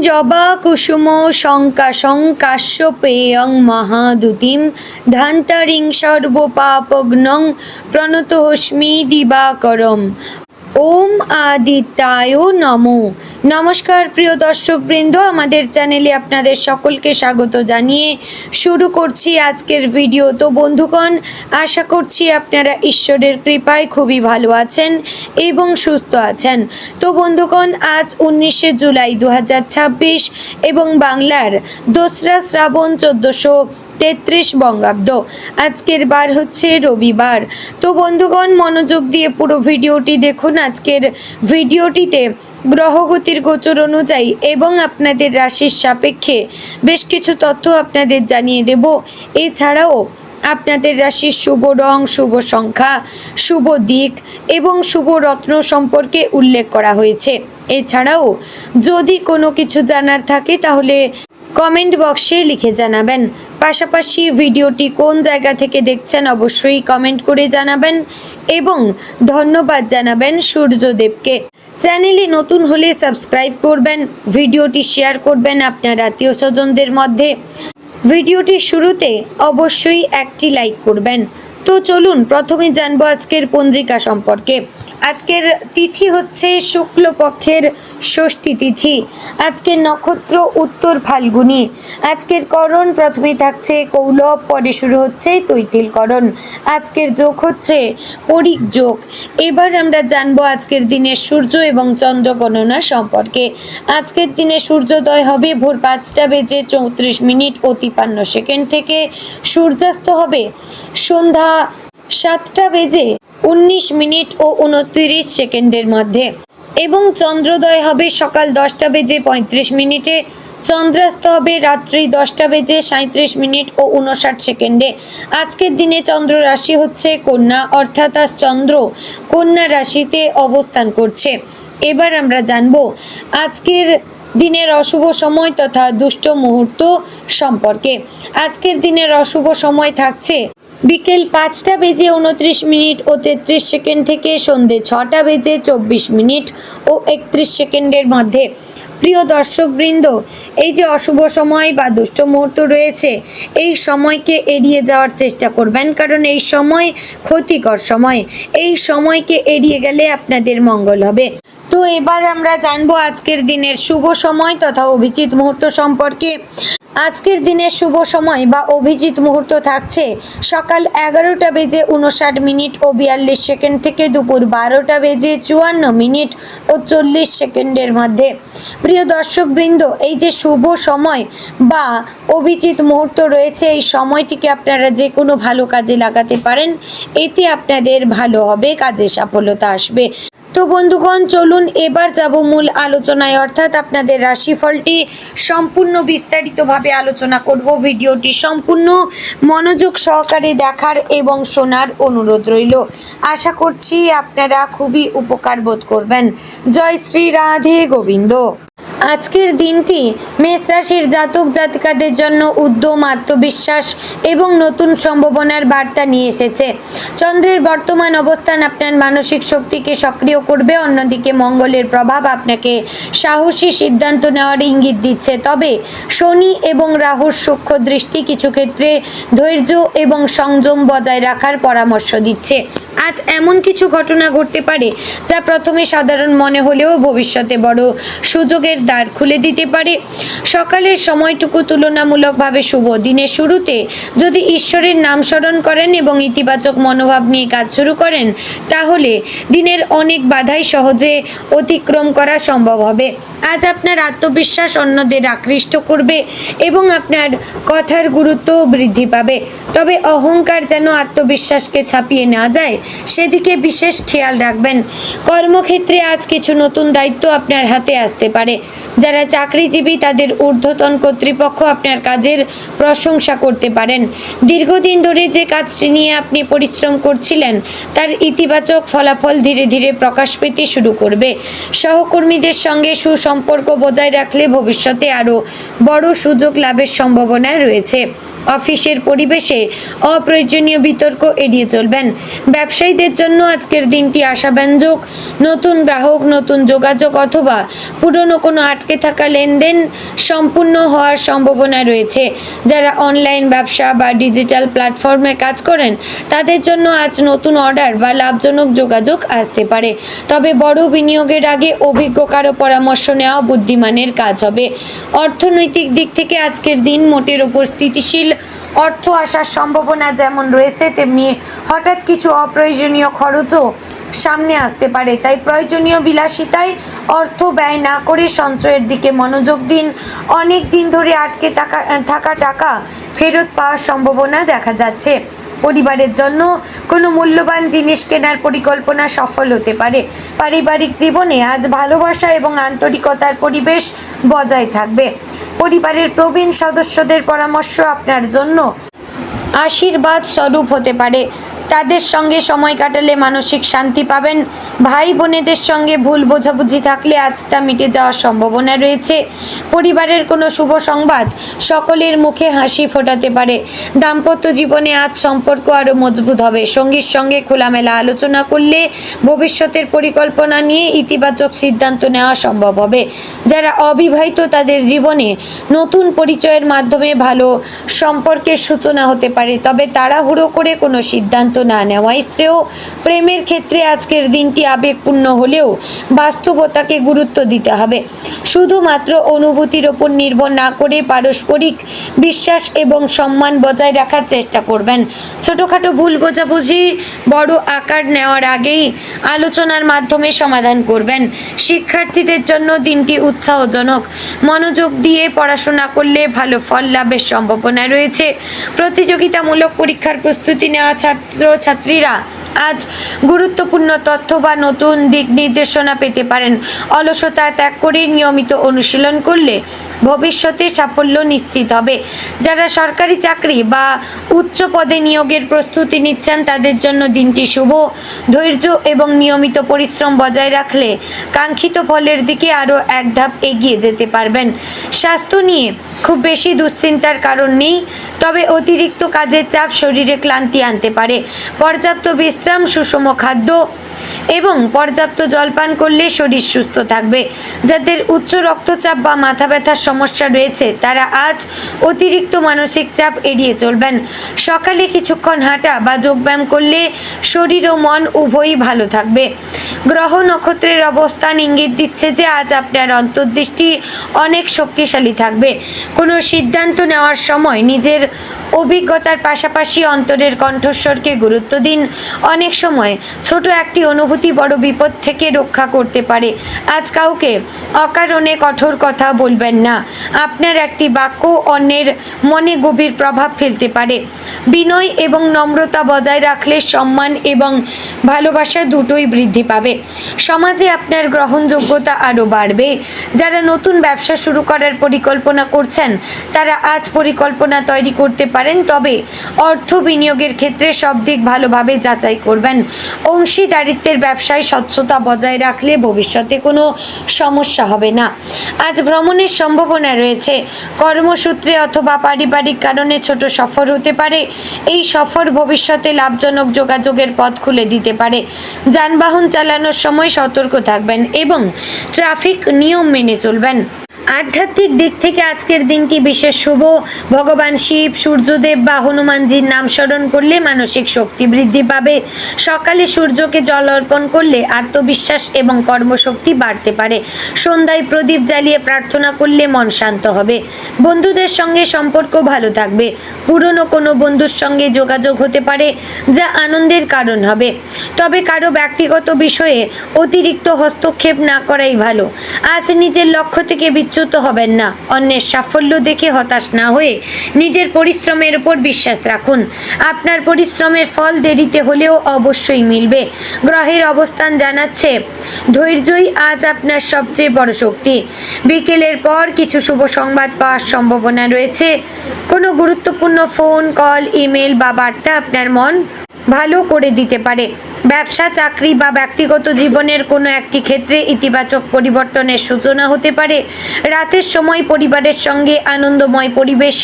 জবা কুসুম শঙ্কাশং কাশ্যপেয়ং মহাদুতিম ধান্তারিং সর্বপাপঘ্নং প্রণতোস্মি দিবাকরম। ওম আদিত্যায় নমো। নমস্কার প্রিয় দর্শকবৃন্দ, আমাদের চ্যানেলে আপনাদের সকলকে স্বাগত জানিয়ে শুরু করছি আজকের ভিডিও। তো বন্ধুগণ, আশা করছি আপনারা ঈশ্বরের কৃপায় খুবই ভালো আছেন এবং সুস্থ আছেন। তো বন্ধুগণ, আজ 19শে জুলাই 2026 এবং বাংলার 2রা শ্রাবণ 1433 বঙ্গাব্দ। আজকের বার হচ্ছে রবিবার। তো বন্ধুগণ, মনোযোগ দিয়ে পুরো ভিডিওটি দেখুন। আজকের ভিডিওটিতে গ্রহগতির গোচর অনুযায়ী এবং আপনাদের রাশির সাপেক্ষে বেশ কিছু তথ্য আপনাদের জানিয়ে দেব। এছাড়াও আপনাদের রাশির শুভ রং, শুভ সংখ্যা, শুভ দিক এবং শুভ রত্ন সম্পর্কে উল্লেখ করা হয়েছে। এছাড়াও যদি কোনো কিছু জানার থাকে তাহলে কমেন্ট বক্সে লিখে জানাবেন। পাশাপাশি ভিডিওটি কোন জায়গা থেকে দেখছেন অবশ্যই কমেন্ট করে জানাবেন এবং ধন্যবাদ জানাবেন সূর্যদেবকে। চ্যানেলে নতুন হলে সাবস্ক্রাইব করবেন, ভিডিওটি শেয়ার করবেন আপনার আত্মীয় স্বজনদের মধ্যে। ভিডিওটির শুরুতে অবশ্যই একটি লাইক করবেন। তো চলুন প্রথমে জানবো আজকের পঞ্জিকা সম্পর্কে। আজকের তিথি হচ্ছে শুক্লপক্ষের ষষ্ঠী তিথি। আজকের নক্ষত্র উত্তর ফাল্গুনী। আজকের করণ প্রথমে থাকছে কৌলব, পরে শুরু হচ্ছে তৈতিল করণ। আজকের যোগ হচ্ছে পরিক যোগ। এবার আমরা জানবো আজকের দিনের সূর্য এবং চন্দ্র গণনা সম্পর্কে। আজকের দিনে সূর্যোদয় হবে ভোর 5টা বেজে 34 মিনিট ও 53 সেকেন্ড থেকে। সূর্যাস্ত হবে সন্ধ্যা 7টা বেজে 19 মিনিট ও 29 সেকেন্ডের মধ্যে এবং চন্দ্রোদয় হবে সকাল 10টা বেজে 35 মিনিটে। চন্দ্রাস্ত হবে রাত্রি 10টা বেজে 37 মিনিট ও 59 সেকেন্ডে। আজকের দিনে চন্দ্র রাশি হচ্ছে কন্যা, অর্থাৎ আজ চন্দ্র কন্যা রাশিতে অবস্থান করছে। এবার আমরা জানবো আজকের দিনের অশুভ সময় তথা দুষ্ট মুহূর্ত সম্পর্কে। আজকের দিনের অশুভ সময় থাকছে বিকেল 5টা বেজে 29 মিনিট ও 33 সেকেন্ড থেকে সন্ধে 6টা বেজে 24 মিনিট ও 31 সেকেন্ডের মধ্যে। প্রিয় দর্শকবৃন্দ, এই যে অশুভ সময় বা দুষ্ট মুহূর্ত রয়েছে, এই সময়কে এড়িয়ে যাওয়ার চেষ্টা করবেন, কারণ এই সময় ক্ষতিকর সময়। এই সময়কে এড়িয়ে গেলে আপনাদের মঙ্গল হবে। তো এবার আমরা জানবো আজকের দিনের শুভ সময় তথা অভিজিৎ মুহূর্ত সম্পর্কে। আজকের দিনের শুভ সময় বা অভিজিৎ মুহূর্ত থাকছে সকাল 11টা বেজে 59 মিনিট ও 42 সেকেন্ড থেকে দুপুর 12টা বেজে 54 মিনিট ও 40 সেকেন্ডের মধ্যে। প্রিয় দর্শকবৃন্দ, এই যে শুভ সময় বা অভিজিৎ মুহূর্ত রয়েছে, এই সময়টিকে আপনারা যে কোনো ভালো কাজে লাগাতে পারেন। এতে আপনাদের ভালো হবে, কাজে সফলতা আসবে। তো বন্ধুগণ, চলুন এবার যাব মূল আলোচনায়, অর্থাৎ আপনাদের রাশিফলটি সম্পূর্ণ বিস্তারিতভাবে আলোচনা করব। ভিডিওটি সম্পূর্ণ মনোযোগ সহকারে দেখার এবং শোনার অনুরোধ রইল। আশা করছি আপনারা খুবই উপকার বোধ করবেন। জয় শ্রী রাধে গোবিন্দ। আজকের দিনটি মেষ রাশির জাতক জাতিকাদের জন্য উদ্যম, আত্মবিশ্বাস এবং নতুন সম্ভাবনার বার্তা নিয়ে এসেছে। চন্দ্রের বর্তমান অবস্থান আপনার মানসিক শক্তিকে সক্রিয় করবে। অন্যদিকে মঙ্গলের প্রভাব আপনাকে সাহসী সিদ্ধান্ত নেওয়ার ইঙ্গিত দিচ্ছে। তবে শনি এবং রাহুর সূক্ষ্ম দৃষ্টি কিছু ক্ষেত্রে ধৈর্য এবং সংযম বজায় রাখার পরামর্শ দিচ্ছে। আজ এমন কিছু ঘটনা ঘটতে পারে যা প্রথমে সাধারণ মনে হলেও ভবিষ্যতে বড় সুযোগের দ্বার খুলে দিতে পারে। সকালের সময়টুকু তুলনামূলকভাবে শুভ। দিনের শুরুতে যদি ঈশ্বরের নাম স্মরণ করেন এবং ইতিবাচক মনোভাব নিয়ে কাজ শুরু করেন, তাহলে দিনের অনেক বাধাই সহজে অতিক্রম করা সম্ভব হবে। আজ আপনার আত্মবিশ্বাস অন্যদের আকৃষ্ট করবে এবং আপনার কথার গুরুত্বও বৃদ্ধি পাবে। তবে অহংকার যেন আত্মবিশ্বাসকে ছাপিয়ে না যায়, সেদিকে বিশেষ খেয়াল রাখবেন। কর্মক্ষেত্রে আজ কিছু নতুন দায়িত্ব আপনার হাতে আসতে পারে। যারা চাকরিজীবী তাদের ঊর্ধ্বতন কর্তৃপক্ষ আপনার কাজের প্রশংসা করতে পারেন। দীর্ঘদিন ধরে যে কাজটি নিয়ে আপনি পরিশ্রম করছিলেন তার ইতিবাচক ফলাফল ধীরে ধীরে প্রকাশ পেতে শুরু করবে। সহকর্মীদের সঙ্গে সুসম্পর্ক বজায় রাখলে ভবিষ্যতে আরও বড় সুযোগ লাভের সম্ভাবনা রয়েছে। অফিসের পরিবেশে অপ্রয়োজনীয় বিতর্ক এড়িয়ে চলবেন। ব্যবসায়ীদের জন্য আজকের দিনটি আশাব্যঞ্জক। নতুন গ্রাহক, নতুন যোগাযোগ অথবা পুরনো কোনো আটকে থাকা লেনদেন সম্পূর্ণ হওয়ার সম্ভাবনা রয়েছে। যারা অনলাইন ব্যবসা বা ডিজিটাল প্ল্যাটফর্মে কাজ করেন তাদের জন্য আজ নতুন অর্ডার বা লাভজনক যোগাযোগ আসতে পারে। তবে বড় বিনিয়োগের আগে অভিজ্ঞ কারো পরামর্শ নেওয়া বুদ্ধিমানের কাজ হবে। অর্থনৈতিক দিক থেকে আজকের দিন মোটের ওপর স্থিতিশীল। অর্থ আসার সম্ভাবনা যেমন রয়েছে তেমনি হঠাৎ কিছু অপ্রয়োজনীয় খরচও সামনে আসতে পারে। তাই প্রয়োজনীয় বিলাসিতায় অর্থ ব্যয় না করে সঞ্চয়ের দিকে মনোযোগ দিন। অনেক দিন ধরে আটকে থাকা টাকা ফেরত পাওয়ার সম্ভাবনা দেখা যাচ্ছে। পরিবারের জন্য কোনো মূল্যবান জিনিস কেনার পরিকল্পনা সফল হতে পারে। পারিবারিক জীবনে আজ ভালোবাসা এবং আন্তরিকতার পরিবেশ বজায় থাকবে। পরিবারের প্রবীণ সদস্যদের পরামর্শ আপনার জন্য আশীর্বাদ স্বরূপ হতে পারে। তাদের সঙ্গে সময় কাটালে মানসিক শান্তি পাবেন। ভাই বোনেদের সঙ্গে ভুল বোঝাবুঝি থাকলে আজ তা মিটে যাওয়ার সম্ভাবনা রয়েছে। পরিবারের কোনো শুভ সংবাদ সকলের মুখে হাসি ফোটাতে পারে। দাম্পত্য জীবনে আজ সম্পর্ক আরও মজবুত হবে। সঙ্গীর সঙ্গে খোলামেলা আলোচনা করলে ভবিষ্যতের পরিকল্পনা নিয়ে ইতিবাচক সিদ্ধান্ত নেওয়া সম্ভব হবে। যারা অবিবাহিত তাদের জীবনে নতুন পরিচয়ের মাধ্যমে ভালো সম্পর্কের সূচনা হতে পারে। তবে তাড়াহুড়ো করে কোনো সিদ্ধান্ত না নেওয়াই শ্রেয়। প্রেমের ক্ষেত্রে আজকের দিনটি আবেগপূর্ণ হলেও বাস্তবতাকে গুরুত্ব দিতে হবে। শুধুমাত্র অনুভূতির ওপর নির্ভর না করে পারস্পরিক বিশ্বাস এবং সম্মান বজায় রাখার চেষ্টা করবেন। ছোটোখাটো ভুল বোঝাবুঝি বড় আকার নেওয়ার আগেই আলোচনার মাধ্যমে সমাধান করবেন। শিক্ষার্থীদের জন্য দিনটি উৎসাহজনক। মনোযোগ দিয়ে পড়াশোনা করলে ভালো ফল লাভের সম্ভাবনা রয়েছে। প্রতিযোগিতামূলক পরীক্ষার প্রস্তুতি নেওয়া ছাত্রছাত্রীরা আজ গুরুত্বপূর্ণ তথ্য বা নতুন দিক নির্দেশনা পেতে পারেন। অলসতা ত্যাগ করে নিয়মিত অনুশীলন করলে ভবিষ্যতে সাফল্য নিশ্চিত হবে। যারা সরকারি চাকরি বা উচ্চ পদে নিয়োগের প্রস্তুতি নিচ্ছেন তাদের জন্য দিনটি শুভ। ধৈর্য এবং নিয়মিত পরিশ্রম বজায় রাখলে কাঙ্ক্ষিত ফলের দিকে আরও এক ধাপ এগিয়ে যেতে পারবেন। স্বাস্থ্য নিয়ে খুব বেশি দুশ্চিন্তার কারণ নেই, তবে অতিরিক্ত কাজের চাপ শরীরে ক্লান্তি আনতে পারে। পর্যাপ্ত বিশ্রাম, সুষম খাদ্য এবং পর্যাপ্ত জলপান করলে শরীর সুস্থ থাকবে। যাদের উচ্চ রক্তচাপ বা মাথা ব্যথার সমস্যা রয়েছে তারা আজ অতিরিক্ত মানসিক চাপ এড়িয়ে চলবেন। সকালে কিছুক্ষণ হাঁটা বা যোগব্যায়াম করলে শরীর ও মন উভয়ই ভালো থাকবে। গ্রহ নক্ষত্রের অবস্থান ইঙ্গিত দিচ্ছে যে আজ আপনার অন্তর্দৃষ্টি অনেক শক্তিশালী থাকবে। কোনো সিদ্ধান্ত নেওয়ার সময় নিজের অভিজ্ঞতার পাশাপাশি অন্তরের কণ্ঠস্বরকে গুরুত্ব দিন। অনেক সময় ছোট একটি অনুভূতি বড় বিপদ থেকে রক্ষা করতে পারে। আজ কাউকে অকারণে কঠোর কথা বলবেন না। আপনার একটি বাক্য অন্যের মনে গভীর প্রভাব ফেলতে পারে। বিনয় এবং নম্রতা বজায় রাখলে সম্মান এবং ভালোবাসা দুটোই বৃদ্ধি পাবে। সমাজে আপনার গ্রহণযোগ্যতা আরও বাড়বে। যারা নতুন ব্যবসা শুরু করার পরিকল্পনা করছেন তারা আজ পরিকল্পনা তৈরি করতে পারেন, তবে অর্থ বিনিয়োগের ক্ষেত্রে সব দিক ভালোভাবে যাচাই করবেন। অংশীদারিত্বের ব্যবসায় স্বচ্ছতা বজায় রাখলে ভবিষ্যতে কোনো সমস্যা হবে না। আজ ভ্রমণের সম্ভাবনা রয়েছে। কর্মসূত্রে অথবা পারিবারিক কারণে ছোট সফর হতে পারে। এই সফর ভবিষ্যতে লাভজনক যোগাযোগের পথ খুলে দিতে পারে। যানবাহন চালানোর সময় সতর্ক থাকবেন এবং ট্রাফিক নিয়ম মেনে চলবেন। আধ্যাত্মিক দিক থেকে আজকের দিনটি বিশেষ শুভ। ভগবান শিব, সূর্যদেব বা হনুমানজির নাম স্মরণ করলে মানসিক শক্তি বৃদ্ধি পাবে। সকালে সূর্যকে জল অর্পণ করলে আত্মবিশ্বাস এবং কর্মশক্তি বাড়তে পারে। সন্ধ্যায় প্রদীপ জ্বালিয়ে প্রার্থনা করলে মন শান্ত হবে। বন্ধুদের সঙ্গে সম্পর্ক ভালো থাকবে। পুরনো কোনো বন্ধুর সঙ্গে যোগাযোগ হতে পারে যা আনন্দের কারণ হবে। তবে কারো ব্যক্তিগত বিষয়ে অতিরিক্ত হস্তক্ষেপ না করাই ভালো। আজ নিজের লক্ষ্য থেকে বিচ্যুত হবেন না। অন্যের সাফল্য দেখে হতাশ না হয়ে নিজের পরিশ্রমের উপর বিশ্বাস রাখুন। আপনার পরিশ্রমের ফল দেরিতে হলেও অবশ্যই মিলবে। গ্রহের অবস্থান জানাচ্ছে ধৈর্যই আজ আপনার সবচেয়ে বড় শক্তি। বিকেলের পর কিছু শুভ সংবাদ পাওয়ার সম্ভাবনা রয়েছে। কোনো গুরুত্বপূর্ণ ফোন কল, ইমেল বা বার্তা আপনার মন ভালো করে দিতে পারে। ব্যবসা, চাকরি বা ব্যক্তিগত জীবনের কোনো একটি ক্ষেত্রে ইতিবাচক পরিবর্তনের সূচনা হতে পারে। রাতের সময় পরিবারের সঙ্গে আনন্দময় পরিবেশ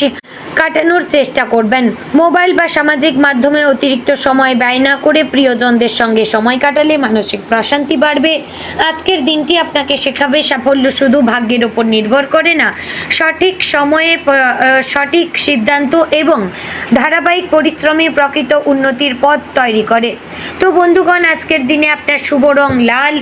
কাটানোর চেষ্টা করবেন। মোবাইল বা সামাজিক মাধ্যমে অতিরিক্ত সময় ব্যয় না করে প্রিয়জনদের সঙ্গে সময় কাটালে মানসিক প্রশান্তি বাড়বে। আজকের দিনটি আপনাকে শেখাবে সাফল্য শুধু ভাগ্যের ওপর নির্ভর করে না, সঠিক সময়ে সঠিক সিদ্ধান্ত এবং ধারাবাহিক পরিশ্রমে প্রকৃত উন্নতির পথ তৈরি করে। তো বন্ধুগণ, আজকের দিনে আপনার শুভ রং লাল,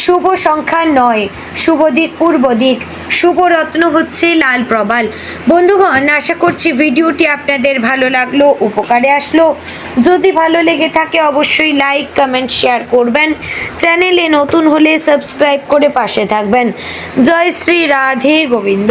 শুভ সংখ্যা 9, শুভ দিক পূর্ব দিক, শুভ রত্ন হচ্ছে লাল প্রবাল। বন্ধুগণ, আশা করছি ভিডিওটি আপনাদের ভালো লাগলো, উপকারে আসলো। যদি ভালো লেগে থাকে অবশ্যই লাইক, কমেন্ট, শেয়ার করবেন। চ্যানেলে নতুন হলে সাবস্ক্রাইব করে পাশে থাকবেন। জয় শ্রী রাধে গোবিন্দ।